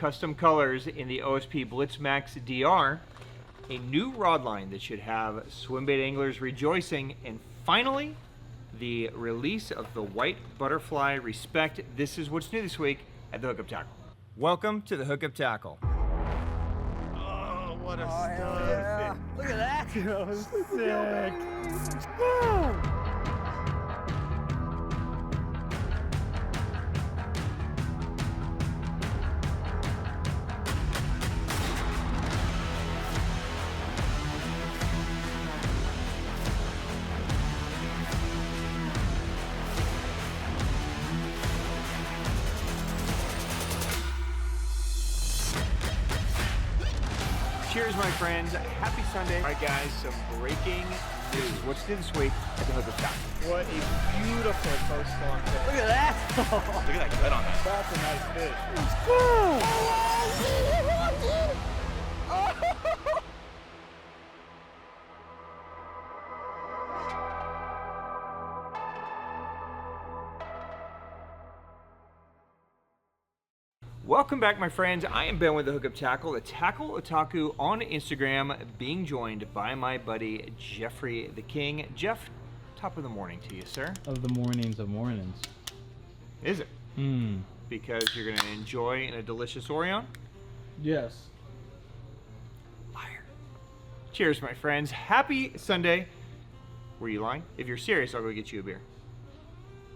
custom colors in the OSP Blitz Max DR, a new rod line that should have swim bait anglers rejoicing, and finally, the release of the white butterfly Respect. This is what's new this week at the Hookup Tackle. Welcome to the Hookup Tackle. Oh, what a stud. Yeah. Look at that. That was sick. Cheers, my friends. Happy Sunday. All right, guys, some breaking news. What's new this week at the Hookup Tackle? What a beautiful coastline fish. Look at that. Look at that gut on that. That's a nice fish. Welcome back, my friends. I am Ben with the Hookup Tackle, the Tackle Otaku on Instagram, being joined by my buddy Jeffrey the King. Jeff, top of the morning to you, sir. Of the mornings of mornings. Is it? Because you're going to enjoy a delicious Orion? Yes. Liar. Cheers, my friends. Happy Sunday. Were you lying? If you're serious, I'll go get you a beer.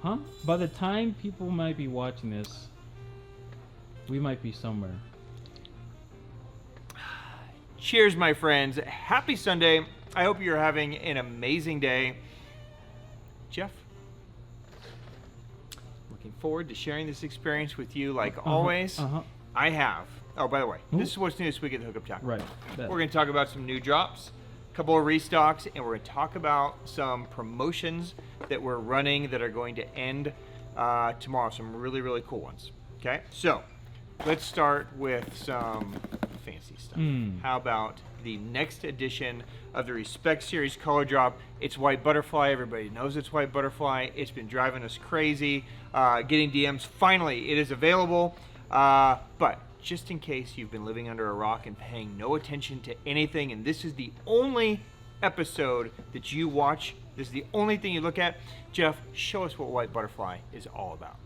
Huh? By the time people might be watching this, we might be somewhere. Cheers, my friends. Happy Sunday. I hope you're having an amazing day. Jeff, looking forward to sharing this experience with you like always. I have. Oh, by the way, this is what's new this week at the Hookup Tackle. Right. We're going to talk about some new drops, a couple of restocks, and we're going to talk about some promotions that we're running that are going to end tomorrow. Some really, really cool ones. Okay, so let's start with some fancy stuff. How about the next edition of the Respect Series color drop? It's White Butterfly. Everybody knows it's White Butterfly. It's been driving us crazy, getting DMs. Finally, it is available. But just in case you've been living under a rock and paying no attention to anything, and this is the only episode that you watch, this is the only thing you look at, Jeff, show us what White Butterfly is all about.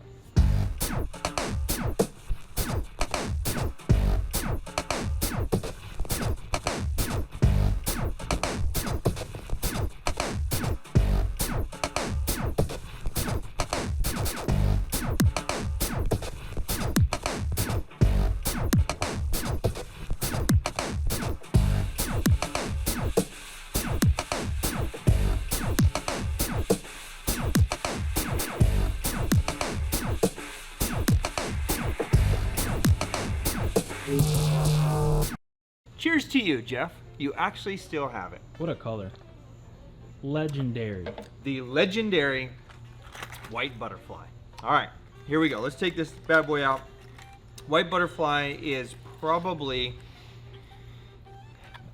Cheers to you, Jeff. You actually still have it. What a color. Legendary. The legendary White Butterfly. All right, here we go. Let's take this bad boy out. White Butterfly is probably,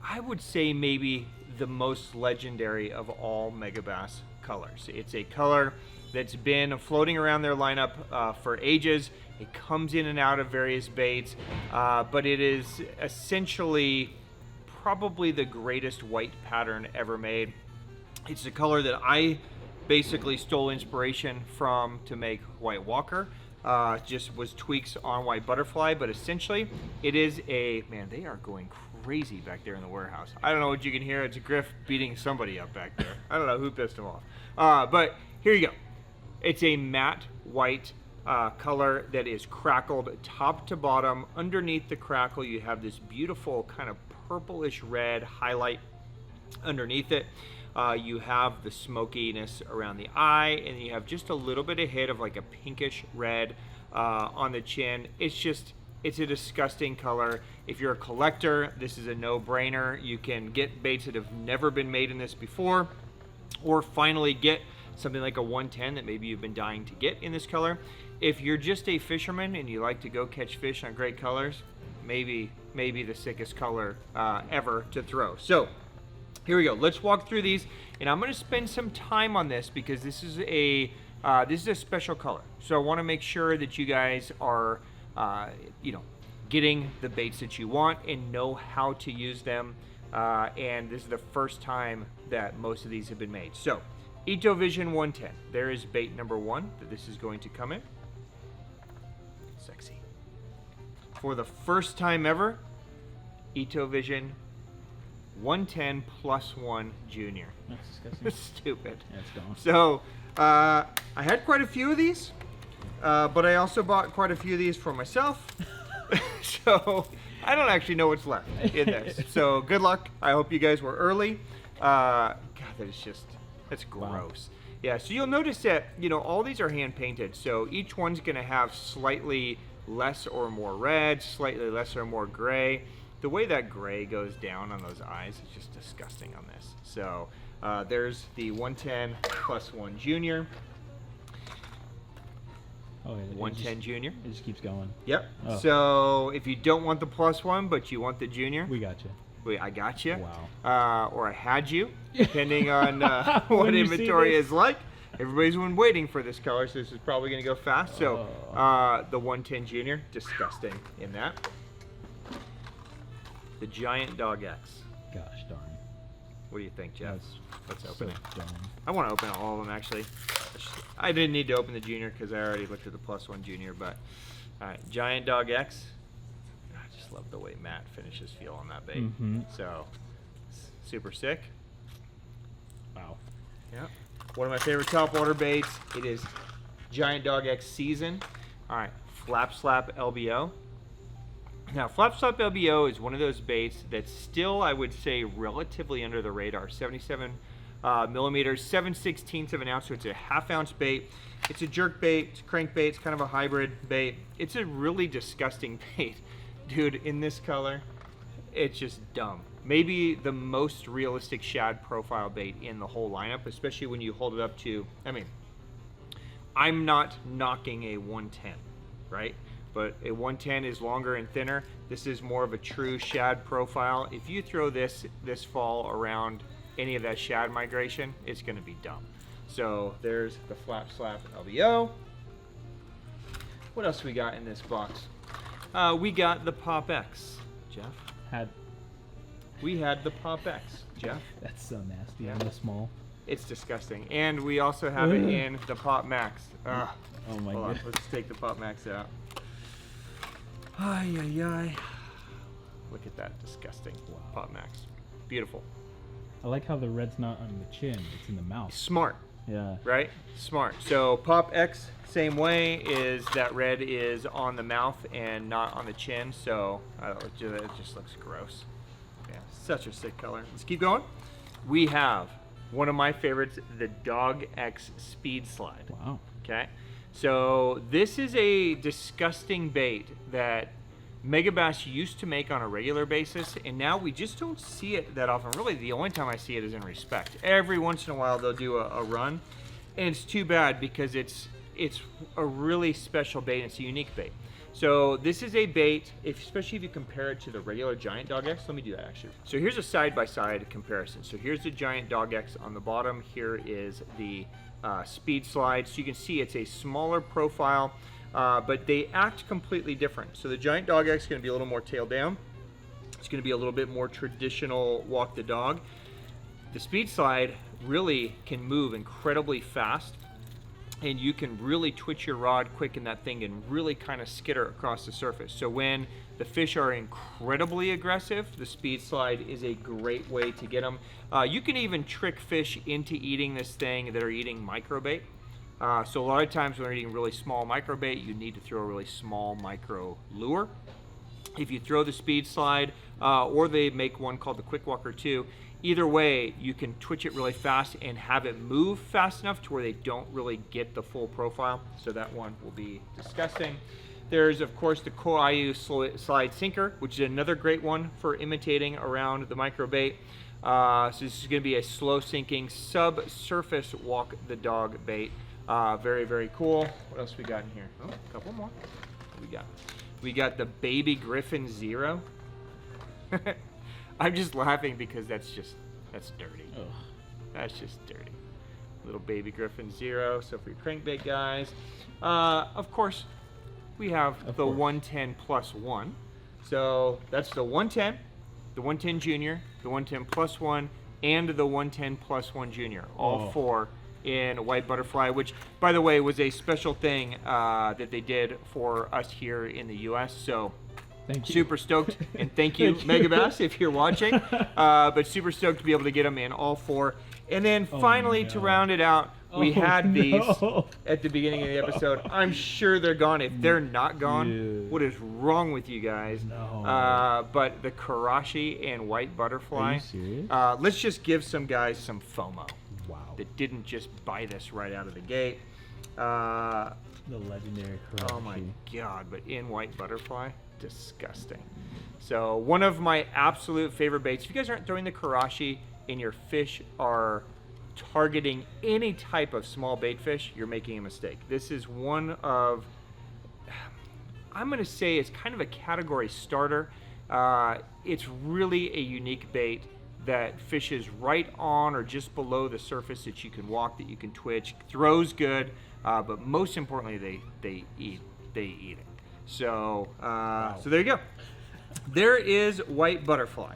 I would say, maybe the most legendary of all Megabass colors. It's a color that's been floating around their lineup for ages. It comes in and out of various baits, but it is essentially probably the greatest white pattern ever made. It's a color that I basically stole inspiration from to make White Walker. Just was tweaks on White Butterfly, but essentially it is a, man, they are going crazy back there in the warehouse. I don't know what you can hear. It's a Griff beating somebody up back there. I don't know who pissed him off. But here you go. It's a matte white color that is crackled top to bottom. Underneath the crackle, you have this beautiful kind of purplish red highlight underneath it. You have the smokiness around the eye, and you have just a little bit of hit of like a pinkish red on the chin. It's a disgusting color. If you're a collector, this is a no-brainer. You can get baits that have never been made in this before, or finally get something like a 110 that maybe you've been dying to get in this color. If you're just a fisherman and you like to go catch fish on great colors, maybe the sickest color ever to throw. So here we go. Let's walk through these, and I'm going to spend some time on this because this is a special color. So I want to make sure that you guys are, getting the baits that you want and know how to use them. And this is the first time that most of these have been made. So, Ito Vision 110. There is bait number 1 that this is going to come in. Sexy. For the first time ever, Ito Vision 110 +1 Junior. That's disgusting. Stupid. Yeah, it's gone. So, I had quite a few of these, but I also bought quite a few of these for myself. So, I don't actually know what's left in this. So, good luck. I hope you guys were early. God, that is just, that's gross. Wow. Yeah, so you'll notice that, you know, all these are hand painted. So, each one's going to have slightly less or more red, slightly less or more gray. The way that gray goes down on those eyes is just disgusting on this. So, there's the 110 +1 Junior. Oh, yeah, 110 Junior. It just keeps going. Yep. Oh. So if you don't want the +1, but you want the Junior, We got you. wait, I got you. Wow. Or I had you, depending on what When you see inventory this. is like. Everybody's been waiting for this color, so this is probably going to go fast. So the 110 Junior, disgusting in that. The Giant Dog X. Gosh darn. What do you think, Jeff? Let's open it. Dumb. I want to open all of them, actually. I didn't need to open the Junior because I already looked at the +1 Junior, but all right, Giant Dog X. I just love the way Matt finishes feel on that bait. Mhm. So, super sick. Wow. Yeah. One of my favorite top water baits. It is Giant Dog X Season. All right, Flap Slap LBO. Now, Flap Slap LBO is one of those baits that's still, I would say, relatively under the radar. 77 millimeters, 7/16 of an ounce, so it's a half-ounce bait. It's a jerk bait, it's a crank bait, it's kind of a hybrid bait. It's a really disgusting bait. Dude, in this color, it's just dumb. Maybe the most realistic shad profile bait in the whole lineup, especially when you hold it up to, I mean, I'm not knocking a 110, right? But a 110 is longer and thinner. This is more of a true shad profile. If you throw this fall around any of that shad migration, it's gonna be dumb. So there's the Flap Slap LBO. What else we got in this box? We got the Pop X, Jeff. We had the Pop X, Jeff. That's so nasty. Yeah. And this small. It's disgusting. And we also have it in the Pop Max. Ugh. Oh my Hold on, god. let's take the Pop Max out. Ay, ay, ay. Look at that disgusting Pop Max. Beautiful. I like how the red's not on the chin, it's in the mouth. Smart, Yeah. right? Smart. So Pop X, same way, is that red is on the mouth and not on the chin. So it just looks gross. Yeah, such a sick color. Let's keep going. We have one of my favorites, the Dog X Speed Slide. Wow. Okay, so this is a disgusting bait that Megabass used to make on a regular basis, and now we just don't see it that often. Really, the only time I see it is in Respect. Every once in a while, they'll do a run, and it's too bad because it's a really special bait. It's a unique bait. So this is a bait, especially if you compare it to the regular Giant Dog X. Let me do that actually. So here's a side-by-side comparison. So here's the Giant Dog X on the bottom. Here is the Speed Slide. So you can see it's a smaller profile, but they act completely different. So the Giant Dog X is going to be a little more tail down. It's going to be a little bit more traditional walk the dog. The Speed Slide really can move incredibly fast, and you can really twitch your rod quick in that thing and really kind of skitter across the surface. So when the fish are incredibly aggressive, the Speed Slide is a great way to get them. You can even trick fish into eating this thing that are eating microbait. So a lot of times when they're eating really small microbait, you need to throw a really small micro lure. If you throw the Speed Slide, or they make one called the Quick Walker 2, either way, you can twitch it really fast and have it move fast enough to where they don't really get the full profile. So that one will be disgusting. There's, of course, the Koayu Slide Sinker, which is another great one for imitating around the microbait. So this is going to be a slow sinking subsurface walk the dog bait. Very, very cool. What else we got in here? Oh, a couple more. What we got? We got the Baby Griffin Zero. I'm just laughing because that's dirty. Ugh. That's just dirty. Little Baby Griffin Zero. So for your crankbait guys, of course, we have the 110 +1. So that's the 110, the 110 Junior, the 110 Plus One, and the 110 Plus One Junior. All four in white butterfly, which, by the way, was a special thing that they did for us here in the U.S. So Thank you. super stoked, and thank you, Megabass, if you're watching. But super stoked to be able to get them in all four. And then finally, to round it out, we had these at the beginning of the episode. I'm sure they're gone. If they're not gone, what is wrong with you guys? No. But the Karashi and white butterfly. Are you serious? Let's just give some guys some FOMO. Wow. That didn't just buy this right out of the gate. The legendary Karashi. Oh my god, but in white butterfly, disgusting. So one of my absolute favorite baits, if you guys aren't throwing the Karashi and your fish are targeting any type of small bait fish, you're making a mistake. This is one of, I'm gonna say it's kind of a category starter. It's really a unique bait that fishes right on or just below the surface that you can walk, that you can twitch, throws good, but most importantly, they eat it. So, so there you go. There is white butterfly.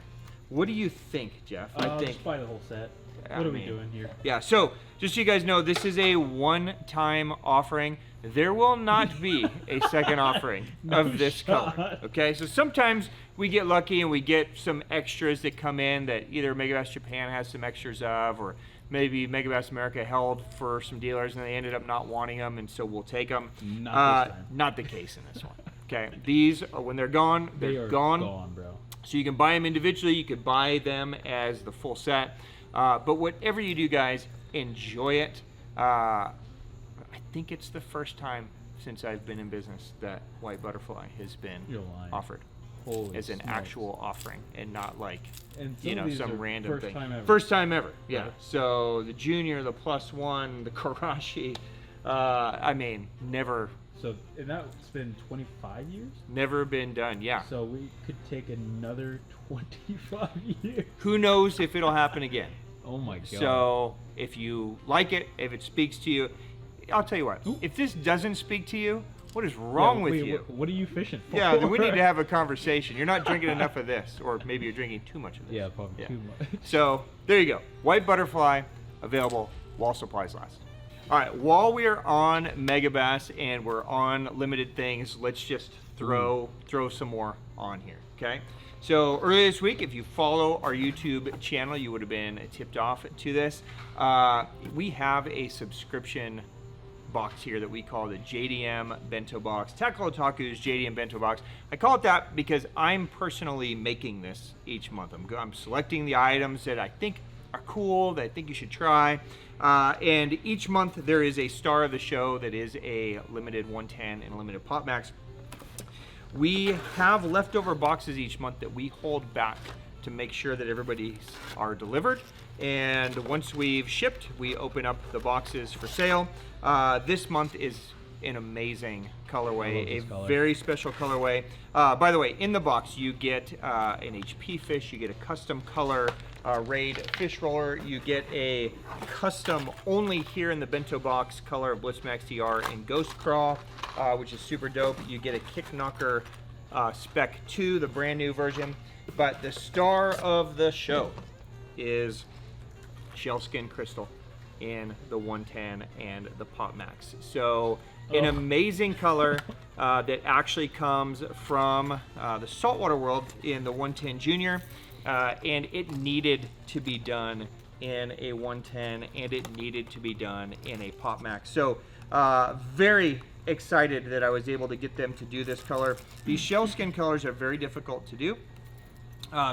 What do you think, Jeff? I think just buy the whole set. I What are we mean, doing here? Yeah, so just so you guys know, this is a one-time offering. There will not be a second offering of this color. Okay, so sometimes we get lucky and we get some extras that come in that either Megabass Japan has some extras of, or maybe Megabass America held for some dealers and they ended up not wanting them, and so we'll take them. Not this time. Not the case in this one. Okay, these are, when they're gone, They they're are gone. bro. So you can buy them individually, you could buy them as the full set. But whatever you do, guys, enjoy it. I think it's the first time since I've been in business that white butterfly has been You're lying. offered Holy as an smokes. actual offering, and not like, And you some know, of these some are random first thing. time ever. First time ever, yeah. Right. So the Junior, the Plus One, the Karashi, I mean, never So, and that's been 25 years? never been done, yeah. So we could take another 25 years. Who knows if it'll happen again. Oh my god. So if you like it, if it speaks to you, I'll tell you what. Ooh. If this doesn't speak to you, what is wrong with wait, you? What are you fishing for? Yeah, then we need to have a conversation. You're not drinking enough of this, or maybe you're drinking too much of this. Yeah, probably too much. So there you go. White butterfly available while supplies last. All right, while we are on Megabass and we're on limited things, let's just throw some more on here, okay? So earlier this week, if you follow our YouTube channel, you would have been tipped off to this. We have a subscription box here that we call the JDM Bento box. Tackle Otaku's JDM Bento box. I call it that because I'm personally making this each month. I'm selecting the items that I think are cool, that I think you should try. And each month there is a star of the show that is a limited 110 and a limited Pop Max. We have leftover boxes each month that we hold back to make sure that everybody's are delivered. And once we've shipped, we open up the boxes for sale. This month is an amazing colorway, a color. very special colorway. By the way, in the box you get an HP Fish, you get a custom color Raid fish roller, you get a custom only here in the Bento box color Blitz Max DR in Ghost Crawl, which is super dope. You get a Kick Knocker Spec 2, the brand new version. But the star of the show is Shellskin Crystal in the 110 and the Pop Max. So an amazing color that actually comes from the saltwater world in the 110 Junior, and it needed to be done in a 110 and it needed to be done in a Pop Max. So very excited that I was able to get them to do this color. These shellskin colors are very difficult to do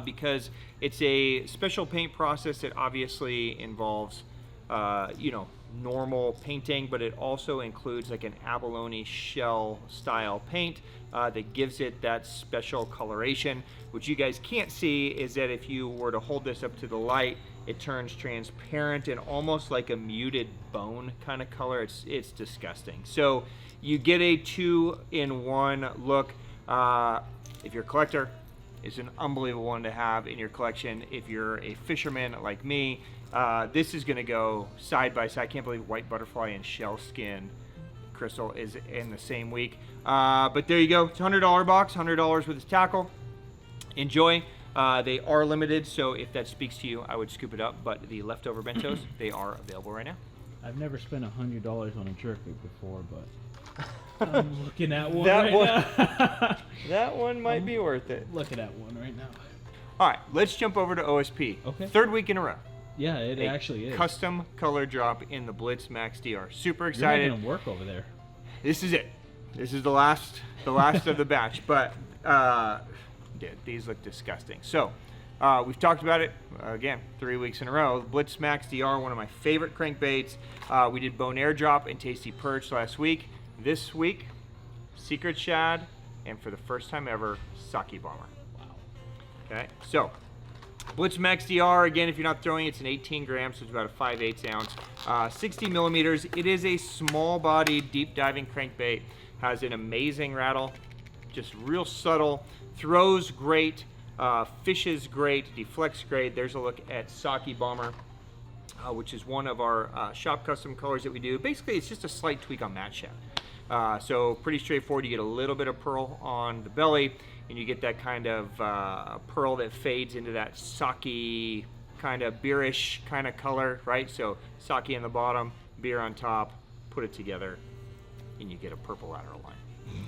because it's a special paint process that obviously involves you know, normal painting, but it also includes like an abalone shell style paint that gives it that special coloration. What you guys can't see is that if you were to hold this up to the light, it turns transparent and almost like a muted bone kind of color. It's disgusting. So you get a 2-in-1 look. If you're a collector, it's an unbelievable one to have in your collection. If you're a fisherman like me, this is going to go side by side. I can't believe White Butterfly and Shellskin Crystal is in the same week. But there you go. It's a $100 box, $100 with its tackle, enjoy. They are limited, so if that speaks to you, I would scoop it up. But the leftover bentos, they are available right now. I've never spent $100 on a jerky before, but I'm looking at one That right one- now. That one might be worth it. Looking at one right now. All right, let's jump over to OSP. Okay. Third week in a row. Yeah, it A actually is. Custom color drop in the Blitz Max DR. Super You're excited. making them work over there. This is it. This is the last of the batch. But dude, these look disgusting. So we've talked about it again 3 weeks in a row. Blitz Max DR, one of my favorite crankbaits. We did bone air drop and tasty perch last week. This week, secret shad, and for the first time ever, sake bomber. Wow. Okay, so Blitz Max DR, again, if you're not throwing, it's an 18 grams, so it's about a 5/8 ounce. 60 millimeters. It is a small-bodied, deep-diving crankbait. Has an amazing rattle, just real subtle. Throws great, fishes great, deflects great. There's a look at sake bomber, which is one of our shop custom colors that we do. Basically, it's just a slight tweak on matte shad. So pretty straightforward. You get a little bit of pearl on the belly, and you get that kind of pearl that fades into that sake kind of beerish kind of color, right? So sake on the bottom, beer on top, put it together, and you get a purple lateral line.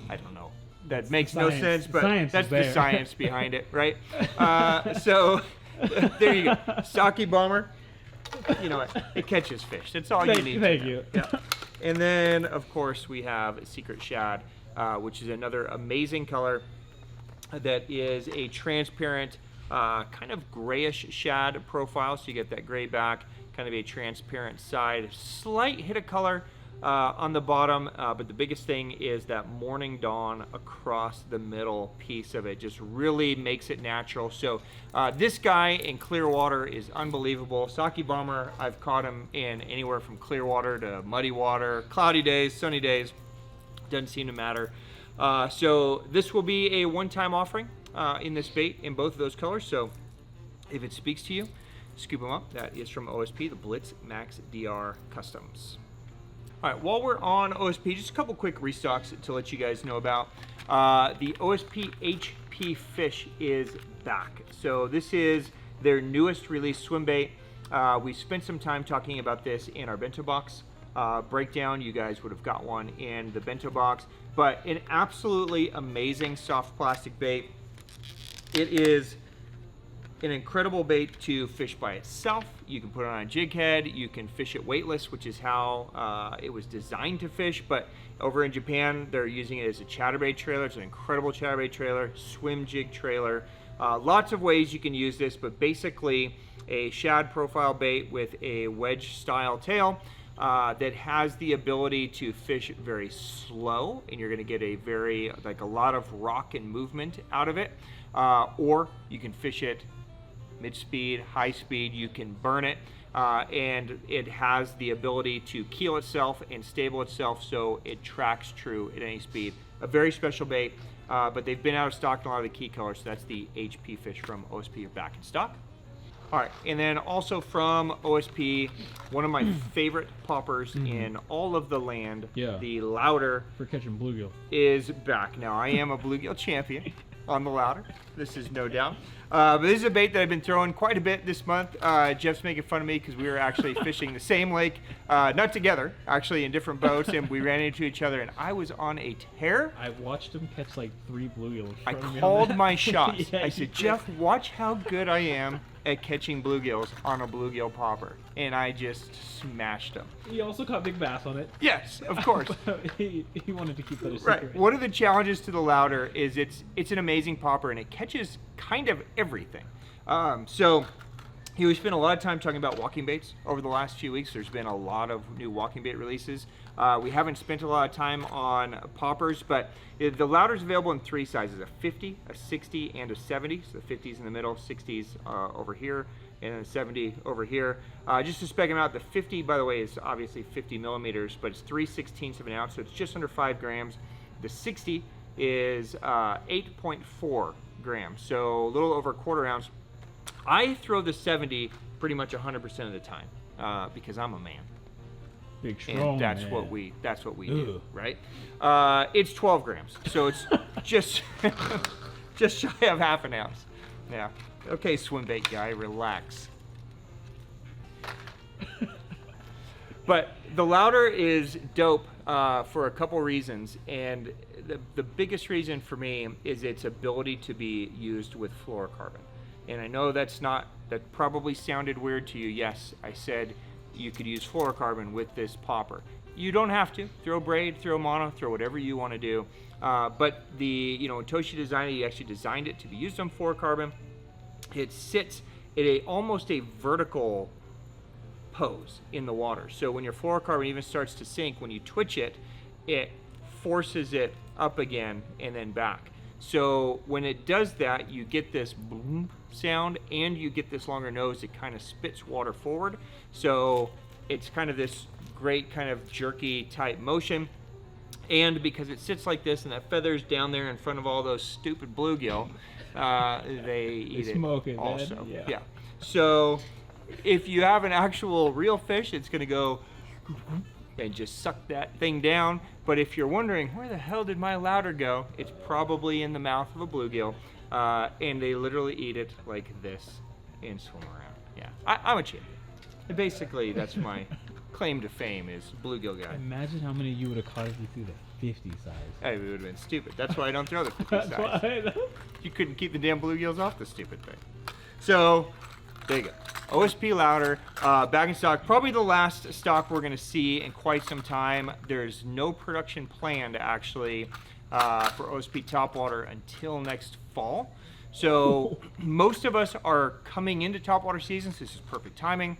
I don't know. That makes no sense, but that's the science behind it, right? So there you go. Sake bomber. You know what? It catches fish. That's all you need. Thank you. Yeah. And then, of course, we have Secret Shad, which is another amazing color that is a transparent, kind of grayish shad profile. So you get that gray back, kind of a transparent side, slight hit of color on the bottom. But the biggest thing is that morning dawn across the middle piece of it just really makes it natural. So this guy in clear water is unbelievable. Sake bomber, I've caught him in anywhere from clear water to muddy water, cloudy days, sunny days. Doesn't seem to matter. So this will be a one-time offering in this bait in both of those colors. So if it speaks to you, scoop them up. That is from OSP, the Blitz Max DR Customs. All right, while we're on OSP, just a couple quick restocks to let you guys know about. The OSP HP Fish is back. So this is their newest release swim bait. We spent some time talking about this in our bento box breakdown. You guys would have got one in the bento box, but an absolutely amazing soft plastic bait. It is an incredible bait to fish by itself. You can put it on a jig head. You can fish it weightless, which is how it was designed to fish. But over in Japan, they're using it as a chatterbait trailer. It's an incredible chatterbait trailer, swim jig trailer. Lots of ways you can use this, but basically a shad profile bait with a wedge style tail that has the ability to fish very slow, and you're going to get a lot of rock and movement out of it. Or you can fish it mid-speed, high speed. You can burn it, and it has the ability to keel itself and stable itself, so it tracks true at any speed. A very special bait, but they've been out of stock in a lot of the key colors. So that's the HP Fish from OSP, are back in stock. All right, and then also from OSP, one of my favorite poppers in all of the land, the Louder, for catching bluegill, is back. Now, I am a bluegill champion on the Louder. This is no doubt. But this is a bait that I've been throwing quite a bit this month. Jeff's making fun of me because we were actually fishing the same lake, not together, actually in different boats, and we ran into each other, and I was on a tear. I watched him catch like 3 bluegills. I called my shots. I said, Jeff, watch how good I am at catching bluegills on a bluegill popper, and I just smashed them. He also caught big bass on it. Yes, of course. he wanted to keep that a secret. Right. One of the challenges to the Louder is it's an amazing popper, and it catches kind of everything. So we spent a lot of time talking about walking baits over the last few weeks. There's been a lot of new walking bait releases. We haven't spent a lot of time on poppers, but the Louder is available in 3 sizes: a 50, a 60, and a 70. So the 50's in the middle, 60's over here, and then the 70 over here. Just to spec them out, the 50, by the way, is obviously 50 millimeters, but it's 3/16 of an ounce, so it's just under 5 grams. The 60 is 8.4 grams, so a little over a quarter ounce. I throw the 70 pretty much 100% of the time because I'm a man. Big strong and that's man. what we do, right? It's 12 grams, so it's just just shy of half an ounce. Yeah. Okay, swim bait guy, relax. But the Louder is dope for a couple reasons, and the biggest reason for me is its ability to be used with fluorocarbon. And I know that probably sounded weird to you. Yes, I said you could use fluorocarbon with this popper. You don't have to. Throw braid, throw mono, throw whatever you want to do. But when Toshi designed it, he actually designed it to be used on fluorocarbon. It sits at almost a vertical pose in the water. So when your fluorocarbon even starts to sink, when you twitch it, it forces it up again and then back. So when it does that, you get this boom sound and you get this longer nose that kind of spits water forward. So it's kind of this great kind of jerky type motion. And because it sits like this and that feather's down there in front of all those stupid bluegill, they eat it smoke it also. Man. Yeah. So if you have an actual real fish, it's going to go and just suck that thing down. But if you're wondering, where the hell did my Louder go? It's probably in the mouth of a bluegill. And they literally eat it like this and swim around. Yeah, I'm a champion. And basically, that's my claim to fame is bluegill guy. Imagine how many you would have caught if you threw the 50 size. Hey, it would have been stupid. That's why I don't throw the 50 size. You couldn't keep the damn bluegills off the stupid thing. So, there you go. OSP Louder, back in stock. Probably the last stock we're going to see in quite some time. There's no production planned, actually, for OSP Topwater until next fall. So, most of us are coming into topwater season, so this is perfect timing.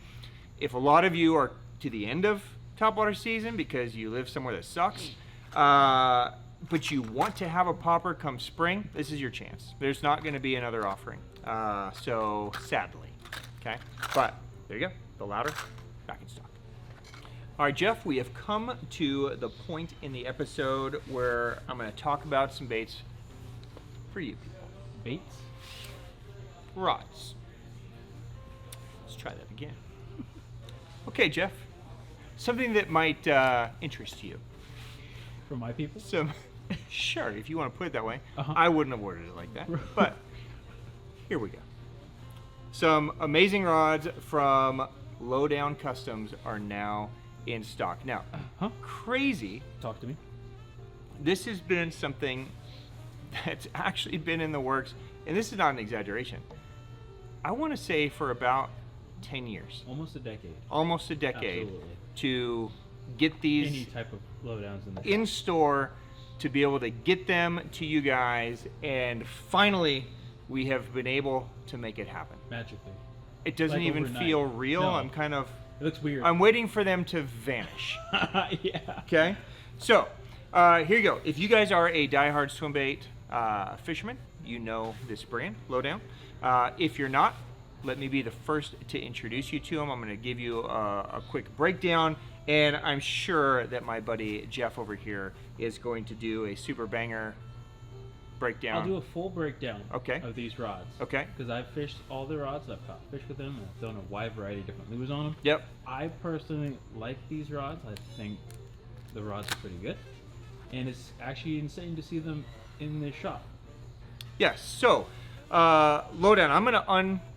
If a lot of you are to the end of topwater season because you live somewhere that sucks, but you want to have a popper come spring, this is your chance. There's not going to be another offering, so sadly. Okay, but there you go, the Louder, back in stock. All right, Jeff, we have come to the point in the episode where I'm going to talk about some baits for you people. Baits? Rods. Let's try that again. Okay, Jeff, something that might interest you. For my people? Sure, if you want to put it that way. Uh-huh. I wouldn't have ordered it like that, but here we go. Some amazing rods from Lowdown Customs are now in stock. Now, crazy. Talk to me. This has been something that's actually been in the works, and this is not an exaggeration. I want to say for about 10 years. Almost a decade. Almost a decade. Absolutely. To get these Any type of lowdowns in store, to be able to get them to you guys, and finally we have been able to make it happen. Magically. It doesn't Like even overnight. feel real. No. I'm kind of, It looks weird. I'm waiting for them to vanish. Yeah. Okay, so here you go. If you guys are a diehard swim bait fisherman, you know this brand, Lowdown. If you're not, let me be the first to introduce you to them. I'm going to give you a quick breakdown, and I'm sure that my buddy Jeff over here is going to do a super banger breakdown. I'll do a full breakdown Okay. of these rods. Okay. Because I've fished all the rods, I've caught fish with them, and I've done a wide variety of different lures on them. Yep. I personally like these rods. I think the rods are pretty good. And it's actually insane to see them in the shop. Yes. So, Lowdown. I'm gonna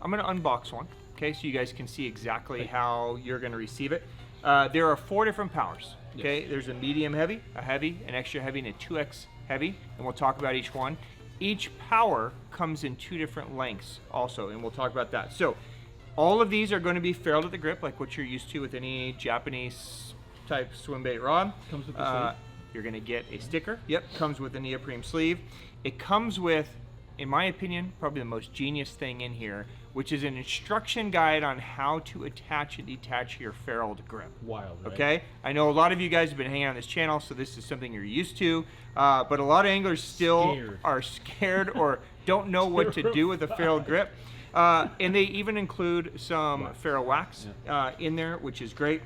unbox one. Okay, so you guys can see exactly how you're gonna receive it. There are 4 different powers. Okay, Yes. There's a medium heavy, a heavy, an extra heavy, and a 2X heavy, and we'll talk about each one. Each power comes in 2 different lengths also, and we'll talk about that. So, all of these are going to be ferruled at the grip, like what you're used to with any Japanese type swim bait rod. Comes with the sleeve. You're going to get a sticker. Yep, comes with a neoprene sleeve. It comes with, in my opinion, probably the most genius thing in here, which is an instruction guide on how to attach and detach your ferruled grip. Wild, right? Okay, I know a lot of you guys have been hanging on this channel, so this is something you're used to, but a lot of anglers still are scared or don't know what to do with a ferruled grip. And they even include some ferrule wax in there, which is great.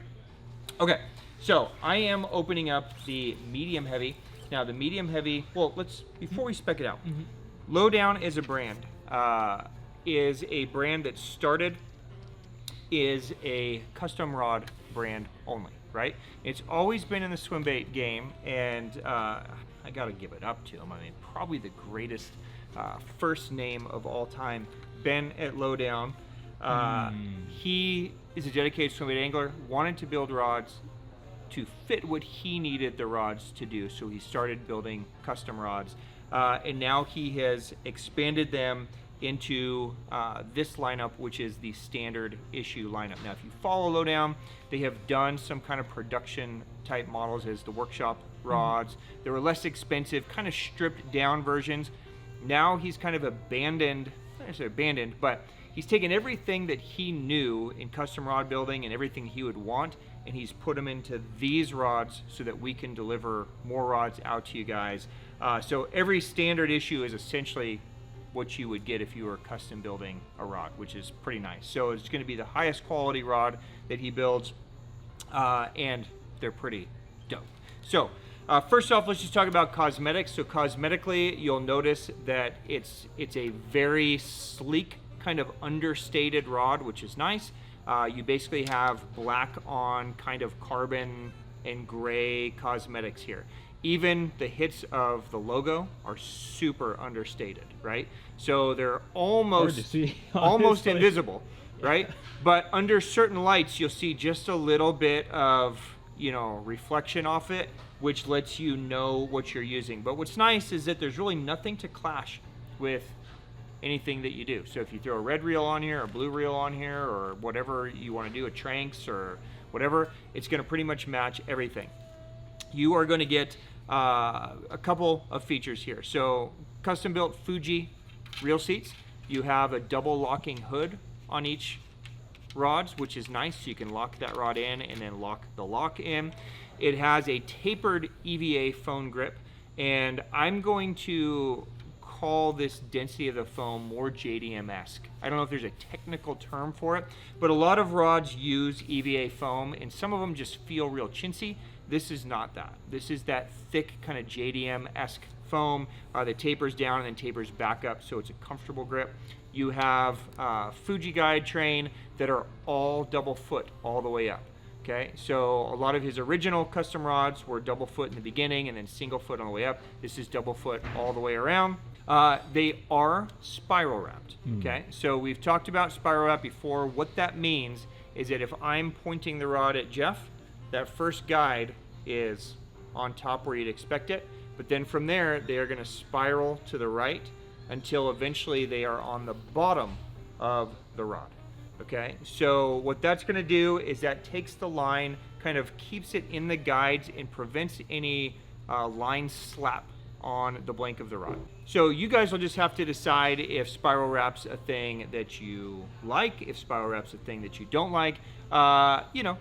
Okay, so I am opening up the medium heavy. Now the medium heavy, well, before we spec it out, Lowdown is a brand that started is a custom rod brand only, right? It's always been in the swim bait game, and I gotta give it up to them. I mean, probably the greatest first name of all time, Ben at Lowdown. He is a dedicated swimbait angler, wanted to build rods to fit what he needed the rods to do. So he started building custom rods. And now he has expanded them into this lineup, which is the standard issue lineup. Now, if you follow Lowdown, they have done some kind of production type models as the workshop rods. They were less expensive, kind of stripped down versions. Now he's kind of abandoned, not necessarily abandoned, but he's taken everything that he knew in custom rod building and everything he would want, and he's put them into these rods so that we can deliver more rods out to you guys. So every standard issue is essentially what you would get if you were custom building a rod, which is pretty nice. So it's going to be the highest quality rod that he builds, and they're pretty dope. So first off, let's just talk about cosmetics. So cosmetically, you'll notice that it's a very sleek, kind of understated rod, which is nice. You basically have black on kind of carbon and gray cosmetics here. Even the hits of the logo are super understated, right? So they're almost almost invisible, right? But under certain lights, you'll see just a little bit of, you know, reflection off it, which lets you know what you're using. But what's nice is that there's really nothing to clash with anything that you do. So if you throw a red reel on here, or a blue reel on here, or whatever you want to do, a Tranks or whatever, it's going to pretty much match everything. You are going to get a couple of features here. So custom built Fuji reel seats. You have a double locking hood on each rods, which is nice. So you can lock that rod in and then lock the lock in. It has a tapered EVA phone grip, and I'm going to call this density of the foam more JDM-esque. I don't know if there's a technical term for it, but a lot of rods use EVA foam, and some of them just feel real chintzy. This is not that. This is that thick kind of JDM-esque foam that tapers down and then tapers back up, so it's a comfortable grip. You have Fuji guide train that are all double foot all the way up. Okay, so a lot of his original custom rods were double foot in the beginning and then single foot on the way up. This is double foot all the way around. They are spiral wrapped. Okay, so we've talked about spiral wrap before. What that means is that if I'm pointing the rod at Jeff, that first guide is on top where you'd expect it, but then from there they are going to spiral to the right until eventually they are on the bottom of the rod. Okay, so what that's going to do is that takes the line, kind of keeps it in the guides and prevents any line slap on the blank of the rod. So you guys will just have to decide if spiral wrap's a thing that you like, if spiral wrap's a thing that you don't like. You know,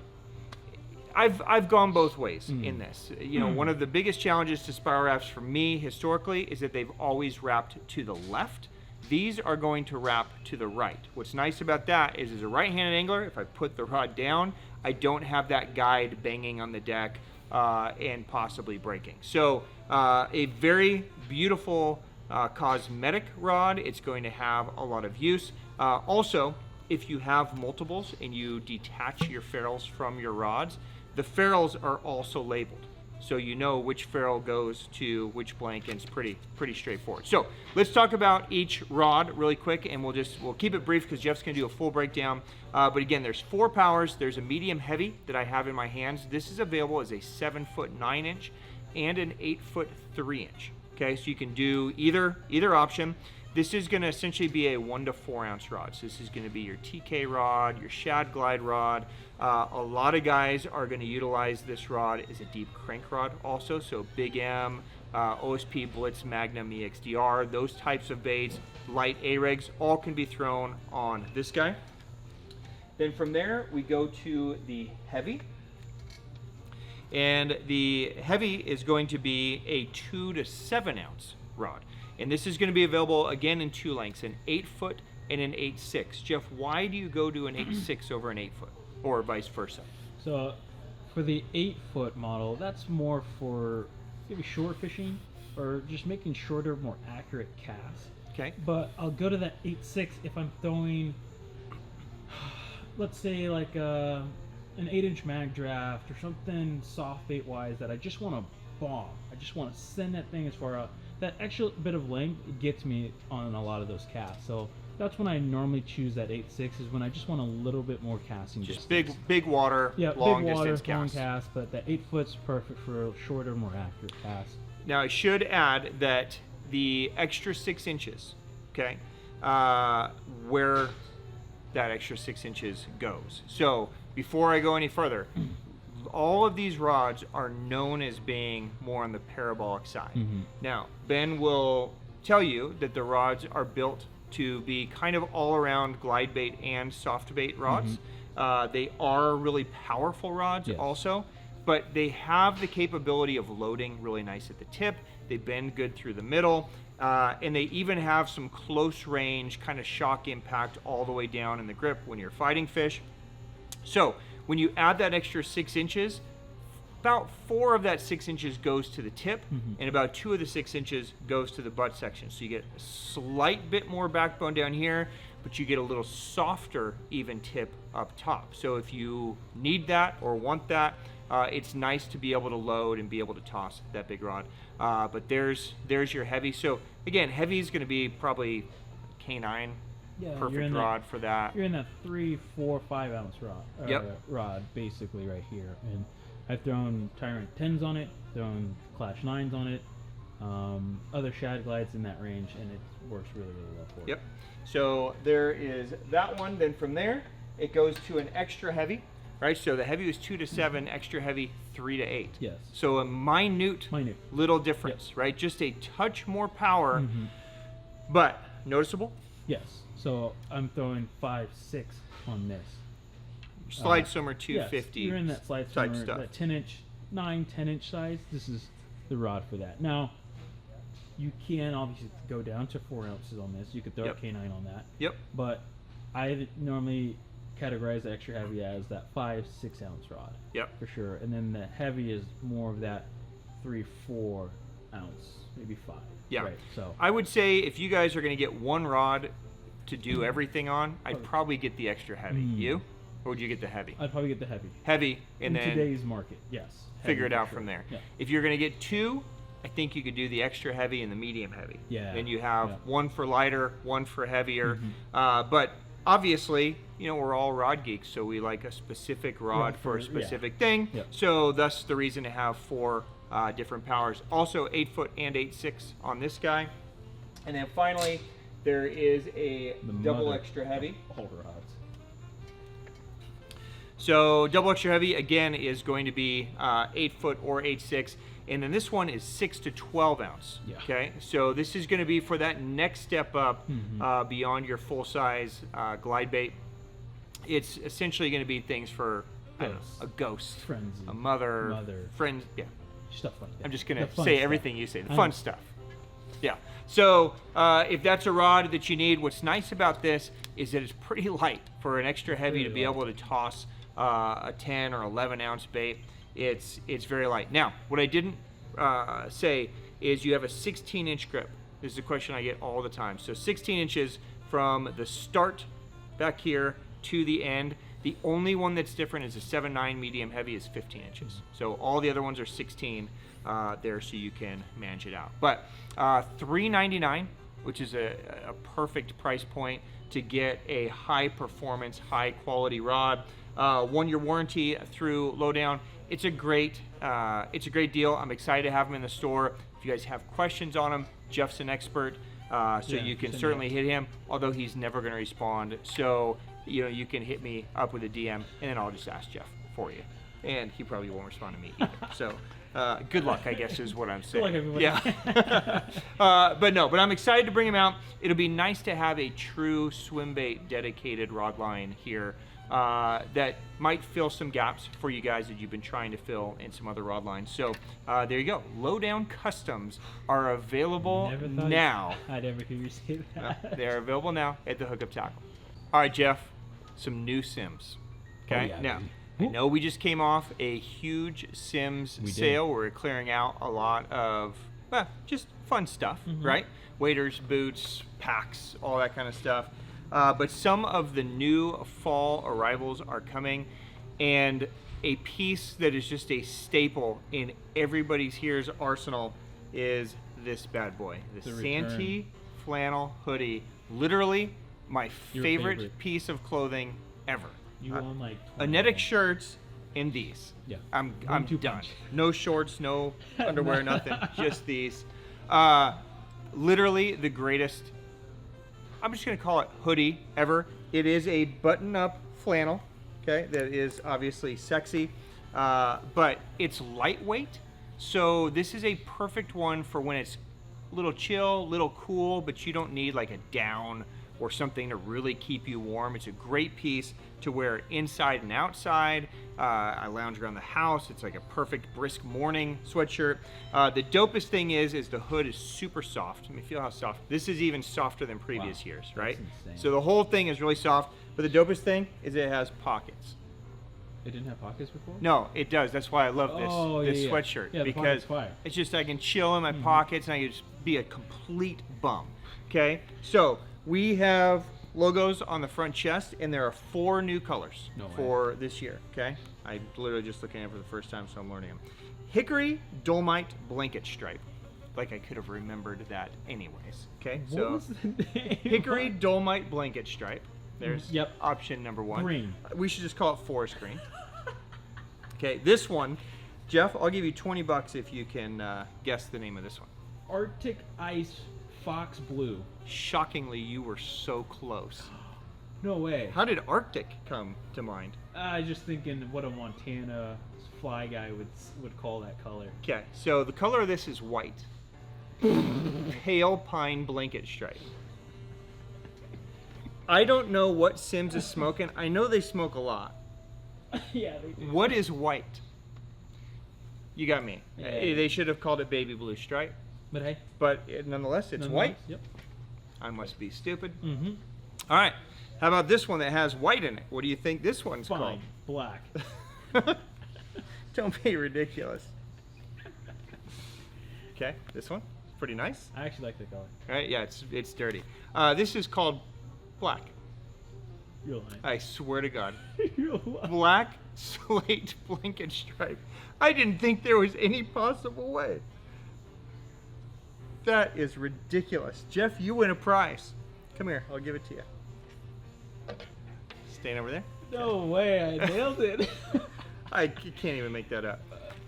I've gone both ways in this. You know, one of the biggest challenges to spiral wraps for me historically is that they've always wrapped to the left. These are going to wrap to the right. What's nice about that is, as a right-handed angler, if I put the rod down, I don't have that guide banging on the deck and possibly breaking. So a very beautiful cosmetic rod. It's going to have a lot of use. Also, if you have multiples and you detach your ferrules from your rods, the ferrules are also labeled, so you know which ferrule goes to which blank, and it's pretty straightforward. So let's talk about each rod really quick, and we'll keep it brief because Jeff's going to do a full breakdown. But again, there's 4 powers. There's a medium heavy that I have in my hands. This is available as a 7-foot 9-inch and an 8-foot 3-inch. Okay, so you can do either option. This is going to essentially be a 1 to 4 ounce rod. So this is going to be your TK rod, your shad glide rod. A lot of guys are going to utilize this rod as a deep crank rod also. So Big M, OSP Blitz Magnum EXDR, those types of baits, light A-rigs, all can be thrown on this guy. Then from there, we go to the heavy. And the heavy is going to be a 2 to 7 ounce rod. And this is going to be available again in 2 lengths, an 8-foot and an 8.6. Jeff, why do you go to an 8.6 over an 8-foot, or vice versa? So for the 8-foot model, that's more for maybe shore fishing or just making shorter, more accurate casts. Okay. But I'll go to that 8.6 if I'm throwing, let's say like an 8-inch mag draft or something soft bait wise that I just want to bomb. I just want to send that thing as far out. that extra bit of length gets me on a lot of those casts. So that's when I normally choose that 8.6 is when I just want a little bit more casting Just distance. big water, Yeah, long big water, distance long cast. cast, but that 8 foot's perfect for shorter, more accurate casts. Now I should add that the extra 6 inches, okay, where that extra 6 inches goes. So before I go any further, all of these rods are known as being more on the parabolic side. Now, Ben will tell you that the rods are built to be kind of all around glide bait and soft bait rods. They are really powerful rods also, but they have the capability of loading really nice at the tip. They bend good through the middle, and they even have some close range kind of shock impact all the way down in the grip when you're fighting fish. So when you add that extra 6 inches, about 4 of that 6 inches goes to the tip, and about 2 of the 6 inches goes to the butt section. So you get a slight bit more backbone down here, but you get a little softer even tip up top. So if you need that or want that, it's nice to be able to load and be able to toss that big rod. But there's your heavy. So again, heavy is going to be probably K9. Yeah, Perfect rod for that. You're in that 3, 4, 5 ounce rod. Rod basically right here, and I've thrown Tyrant 10s on it, thrown Clash 9s on it, other shad glides in that range, and it works really well for it. Yep. So there is that one. Then from there, it goes to an extra heavy, right? So the heavy was 2 to 7, extra heavy 3 to 8. Yes. So a minute little difference, right? Just a touch more power, but noticeable. Yes. So I'm throwing 5, 6 on this. Slide swimmer 250. Yes, you're in that slide type swimmer, stuff. that 10-inch, 9, 10-inch size. This is the rod for that. Now, you can obviously go down to 4 ounces on this. You could throw a K9 on that. Yep. But I normally categorize the extra heavy as that 5, 6 ounce rod. Yep. For sure. And then the heavy is more of that 3, 4 ounce, maybe 5. Yeah. Right. So I would say if you guys are going to get one rod to do everything on, I'd probably get the extra heavy. You? Or would you get the heavy? I'd probably get the heavy. Heavy, and in then today's market, yes. figure Heavy it out for from sure. there. Yeah. If you're going to get 2, I think you could do the extra heavy and the medium heavy. Yeah. Then you have Yeah. one for lighter, one for heavier. But obviously, we're all rod geeks, so we like a specific rod for a specific thing. Yeah. So thus the reason to have 4 different powers. Also 8 foot and 8.6 on this guy. And then finally, there is a double extra heavy. All rods. So double extra heavy again is going to be 8 foot or 8.6, and then this one is 6 to 12 ounce. Yeah. Okay, so this is going to be for that next step up beyond your full size glide bait. It's essentially going to be things for I don't know, a ghost, Frenzy. a mother, Mother. friends. Yeah, Stuff like that. I'm just going The to fun say stuff. everything you say. The I fun know. stuff. Yeah. So if that's a rod that you need, what's nice about this is that it's pretty light for an extra heavy to be able to toss a 10 or 11 ounce bait. It's very light. Now, what I didn't say is you have a 16-inch grip. This is a question I get all the time. So 16 inches from the start back here to the end. The only one that's different is a 7.9 medium heavy is 15 inches. So all the other ones are 16 there, so you can manage it out. But $3.99, which is a perfect price point to get a high performance, high quality rod. 1-year warranty through Lowdown. It's a great deal. I'm excited to have them in the store. If you guys have questions on them, Jeff's an expert, so you can certainly hit him. Although he's never going to respond, so you can hit me up with a DM, and then I'll just ask Jeff for you, and he probably won't respond to me either. So. Good luck, I guess, is what I'm saying. Good luck, everybody. Yeah. But I'm excited to bring them out. It'll be nice to have a true swim bait dedicated rod line here that might fill some gaps for you guys that you've been trying to fill in some other rod lines. So there you go. Lowdown Customs are available now. I'd ever hear you say that. They're available now at the Hookup Tackle. All right, Jeff, some new Sims. Okay, now. I know we just came off a huge Sims sale where we're clearing out a lot of, just fun stuff, right? Waders, boots, packs, all that kind of stuff. But some of the new fall arrivals are coming, and a piece that is just a staple in everybody's here's arsenal is this bad boy. The The Santee flannel hoodie. Literally my Your favorite piece of clothing ever. You own like 20 Anetic of them. shirts and these. Yeah. I'm 1-2 done. punch. No shorts, no underwear, nothing. Just these. Literally the greatest, I'm just gonna call it hoodie ever. It is a button-up flannel, okay, that is obviously sexy, but it's lightweight. So this is a perfect one for when it's a little chill, little cool, but you don't need like a down or something to really keep you warm. It's a great piece to wear inside and outside. I lounge around the house. It's like a perfect brisk morning sweatshirt. The dopest thing is the hood is super soft. Let me feel how soft. This is even softer than previous years, right? insane. So the whole thing is really soft, but the dopest thing is it has pockets. It didn't have pockets before? No, it does. That's why I love this Oh, this yeah. sweatshirt, Yeah, the because pocket's fire. it's just I can chill in my pockets and I can just be a complete bum. Okay, so we have logos on the front chest, and there are 4 new colors No way. for this year. Okay, I'm literally just looking at it for the first time, so I'm learning them. Hickory Dolomite Blanket Stripe. Like I could have remembered that anyways. Okay, What so was the name? Hickory Dolomite Blanket Stripe. There's Yep. option number 1. Green. We should just call it forest green. Okay, this one, Jeff, I'll give you 20 bucks if you can guess the name of this one. Arctic Ice Fox Blue. Shockingly, you were so close. No way. How did Arctic come to mind? I just thinking what a Montana fly guy would call that color. Okay, so the color of this is white. Pale pine blanket stripe. I don't know what Sims is smoking. I know they smoke a lot. Yeah, they do. What is white? You got me. Yeah. They should have called it baby blue stripe, But hey, but nonetheless, it's white. Yep. I must be stupid. Mm-hmm. All right. How about this one that has white in it? What do you think this one's Fine. Black. called? Don't be ridiculous. Okay, this one. Pretty nice. I actually like the color. All right, yeah, it's dirty. This is called black. You're lying. I swear to God. You're lying. Black slate blanket stripe. I didn't think there was any possible way. That is ridiculous. Jeff, you win a prize. Come here, I'll give it to you. Staying over there? No way, I nailed it. I can't even make that up.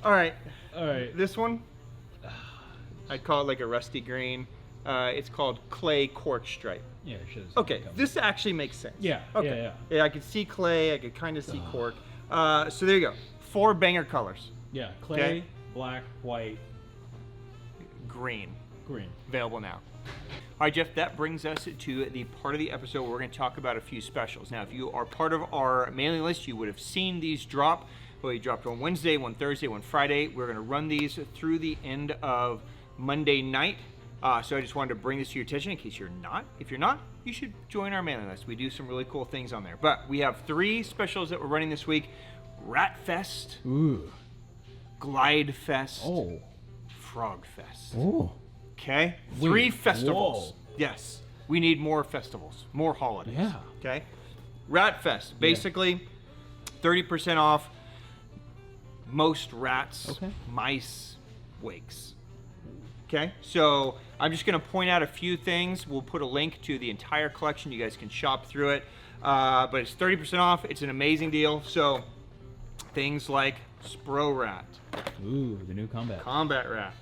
All right, All right. this one, I call it like a rusty green. It's called clay cork stripe. Yeah, it should. Okay, this actually makes sense. Yeah, Okay. yeah. Yeah, I could see clay. I could kind of see cork. So there you go. 4 banger colors. Yeah, clay, Okay. black, white, Green. green. Available now. All right, Jeff, that brings us to the part of the episode where we're going to talk about a few specials. Now, if you are part of our mailing list, you would have seen these drop. Well, you dropped one Wednesday, one Thursday, one Friday. We're going to run these through the end of Monday night. So I just wanted to bring this to your attention in case you're not. If you're not, you should join our mailing list. We do some really cool things on there. But we have 3 specials that we're running this week. Rat Fest, Ooh. Glide Fest, Oh. Frog Fest. Oh. Okay? Wait, 3 festivals. whoa. Yes. We need more festivals, more holidays. Yeah. Okay? Rat Fest. Basically, 30% off most rats, Okay. mice, wakes. Okay? So I'm just going to point out a few things. We'll put a link to the entire collection. You guys can shop through it. But it's 30% off. It's an amazing deal. So things like Spro Rat, Ooh, the new combat. Combat Rat,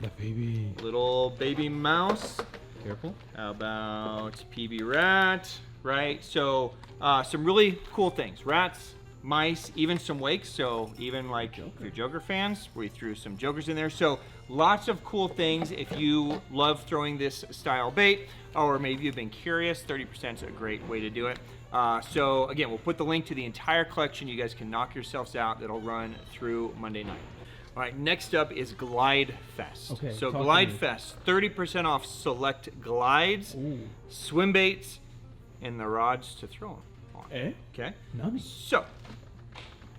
The baby. little baby mouse. Careful. How about PB Rat, right? So some really cool things. Rats, mice, even some wakes. So even like if you're Joker fans, we threw some Jokers in there. So lots of cool things. If you love throwing this style bait, or maybe you've been curious, 30% is a great way to do it. So again, we'll put the link to the entire collection. You guys can knock yourselves out. That'll run through Monday night. All right, next up is Glide Fest. Okay, So talk to Glide me. Fest, 30% off select glides, Ooh. swim baits, and the rods to throw them on. Eh? Okay? Nice. So,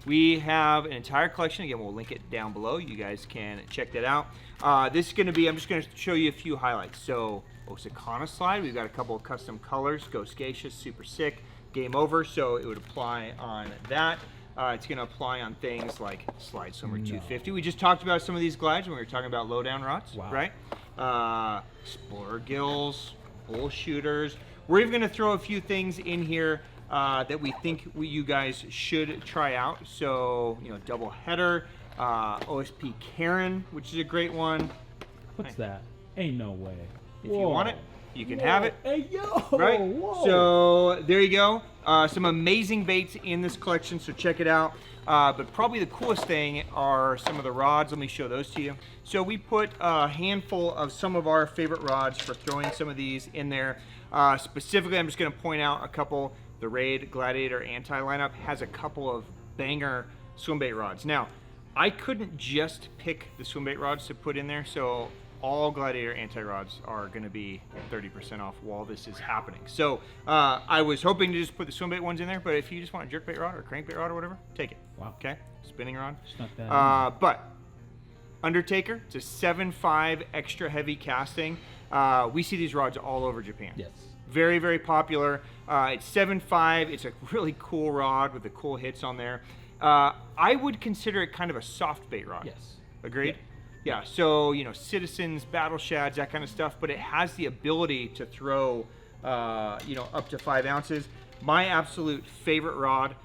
we have an entire collection. Again, we'll link it down below. You guys can check that out. This is going to be, I'm just going to show you a few highlights. So, Osakana slide. We've got a couple of custom colors. Ghost Geisha, super sick. Game over. So, it would apply on that. It's going to apply on things like Slide Swimmer 250. We just talked about some of these glides when we were talking about Lowdown rods, Wow. right? Explorer gills, bull shooters. We're even gonna throw a few things in here that we think you guys should try out. So, you know, double header, OSP Karen, which is a great one. What's that? Ain't no way. If you want it, you can have it. Hey, yo! Right? Whoa. So there you go. Some amazing baits in this collection, so check it out. But probably the coolest thing are some of the rods. Let me show those to you. So we put a handful of some of our favorite rods for throwing some of these in there. Specifically, I'm just going to point out a couple. The Raid Gladiator Anti lineup has a couple of banger swim bait rods. Now, I couldn't just pick the swim bait rods to put in there, so all Gladiator Anti rods are going to be 30% off while this is happening. So I was hoping to just put the swim bait ones in there, but if you just want a jerk bait rod or crank bait rod or whatever, take it. Wow. Okay, spinning rod. Snuck that But Undertaker, it's a 7.5 extra heavy casting. We see these rods all over Japan. Yes. Very, very popular. It's 7.5. It's a really cool rod with the cool hits on there. I would consider it kind of a soft bait rod. Yes. Agreed? Yeah. Yeah, so, you know, Citizens, Battle Shads, that kind of stuff, but it has the ability to throw, you know, up to 5 ounces. My absolute favorite rod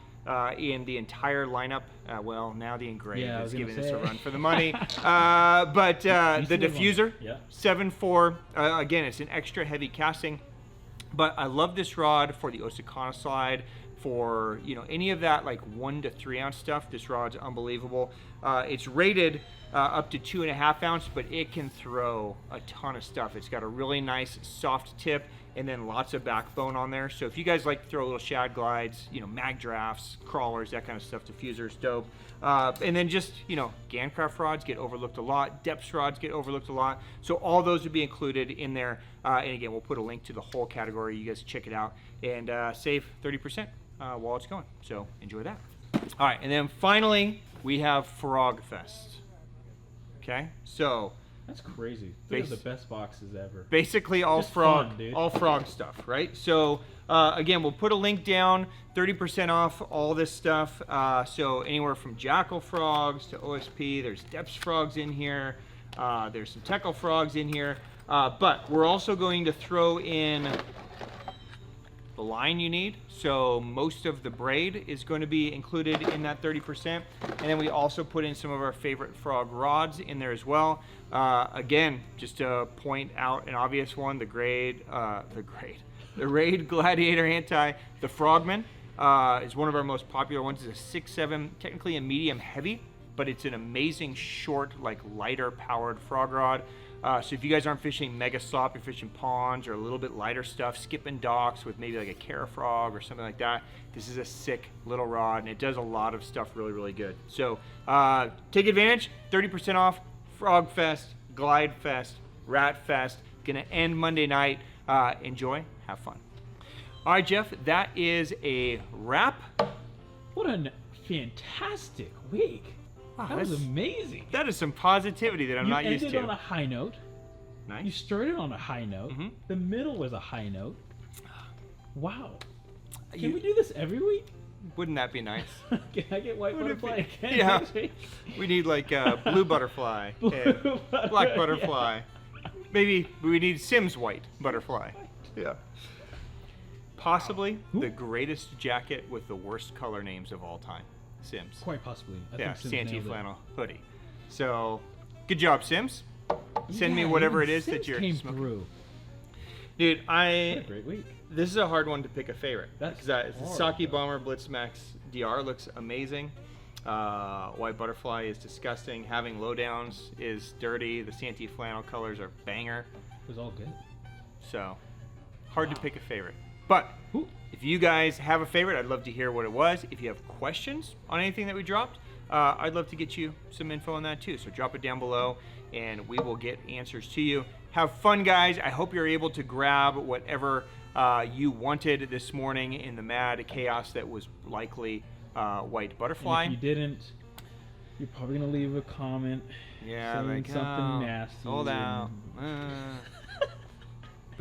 in the entire lineup, well, now the Engraved is giving this a run for the money, but the Diffuser, Yeah. 7.4, again, it's an extra heavy casting, but I love this rod for the Osakana slide, for, you know, any of that like 1 to 3 ounce stuff. This rod's unbelievable. It's rated up to 2.5 ounce, but it can throw a ton of stuff. It's got a really nice soft tip and then lots of backbone on there. So if you guys like to throw little shad glides, you know, mag drafts, crawlers, that kind of stuff, diffusers, dope. And then just, you know, Gancraft rods get overlooked a lot. Depths rods get overlooked a lot. So all those would be included in there. And again, we'll put a link to the whole category. You guys check it out and save 30% while it's going. So enjoy that. All right, and then finally, we have Frog Fest. Okay, so That's crazy. These are the best boxes ever. basically all Just frog, fun, dude. all frog stuff, right? So again, we'll put a link down, 30% off all this stuff. So anywhere from Jackal frogs to OSP, there's Depths frogs in here. There's some Teckle frogs in here. But we're also going to throw in the line you need. So most of the braid is going to be included in that 30%. And then we also put in some of our favorite frog rods in there as well. Again, just to point out an obvious one, the Raid Gladiator Anti, the Frogman is one of our most popular ones. It's a 6.7, technically a medium heavy, but it's an amazing short, like lighter powered frog rod. So if you guys aren't fishing mega slop, you're fishing ponds or a little bit lighter stuff, skipping docks with maybe like a Cara frog or something like that, this is a sick little rod and it does a lot of stuff really, really good. So take advantage, 30% off, Frog Fest, Glide Fest, Rat Fest, gonna end Monday night. Enjoy, have fun. All right, Jeff, that is a wrap. What a fantastic week. Wow, That was amazing. That is some positivity that I'm not used You ended to. on a high note. Nice. You started on a high note. Mhm. The middle was a high note. Wow. Can You- we do this every week? Wouldn't that be nice? Can I get white Would it butterfly be- again Yeah. next week? We need like blue butterfly and black butterfly. Maybe we need Sims white butterfly. Yeah. Possibly the greatest jacket with the worst color names of all time. Sims. Quite possibly. I Yeah, think Sims Santee nailed it. flannel hoodie. So, good job, Sims. Send me whatever it is that Sims you're came smoking. through. Dude, What a great week. this is a hard one to pick a favorite. That's Because the hard, Sake though. Bomber Blitz Max DR looks amazing. White Butterfly is disgusting. Having Lowdowns is dirty. The Santee flannel colors are banger. It was all good. So, hard to pick a favorite. But Ooh. if you guys have a favorite, I'd love to hear what it was. If you have questions on anything that we dropped, I'd love to get you some info on that too. So drop it down below and we will get answers to you. Have fun, guys. I hope you're able to grab whatever you wanted this morning in the mad chaos that was likely White Butterfly. And if you didn't, you're probably going to leave a comment Yeah, saying like something nasty. Hold out. and-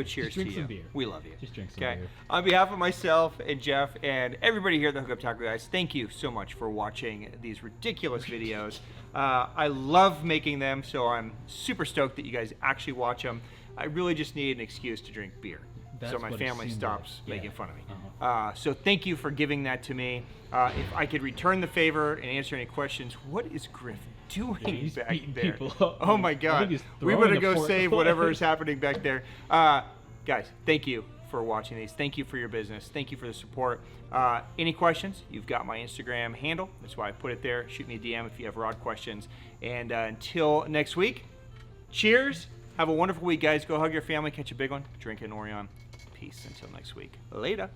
But cheers Just drink to some you. beer. We love you. Just drink some Okay. beer. On behalf of myself and Jeff and everybody here at the Hookup Tackle Guys, thank you so much for watching these ridiculous videos. I love making them, so I'm super stoked that you guys actually watch them. I really just need an excuse to drink beer. That's So my what it family seemed stops like. making Yeah. fun of me. Uh-huh. So thank you for giving that to me. If I could return the favor and answer any questions, what is Griff doing He's back beating there? people up. Oh my I God! think he's We throwing better the go fork. save whatever is happening back there. Guys, thank you for watching these. Thank you for your business. Thank you for the support. Any questions? You've got my Instagram handle. That's why I put it there. Shoot me a DM if you have rod questions. And until next week, cheers. Have a wonderful week, guys. Go hug your family. Catch a big one. Drink an Orion. Peace until next week. Later.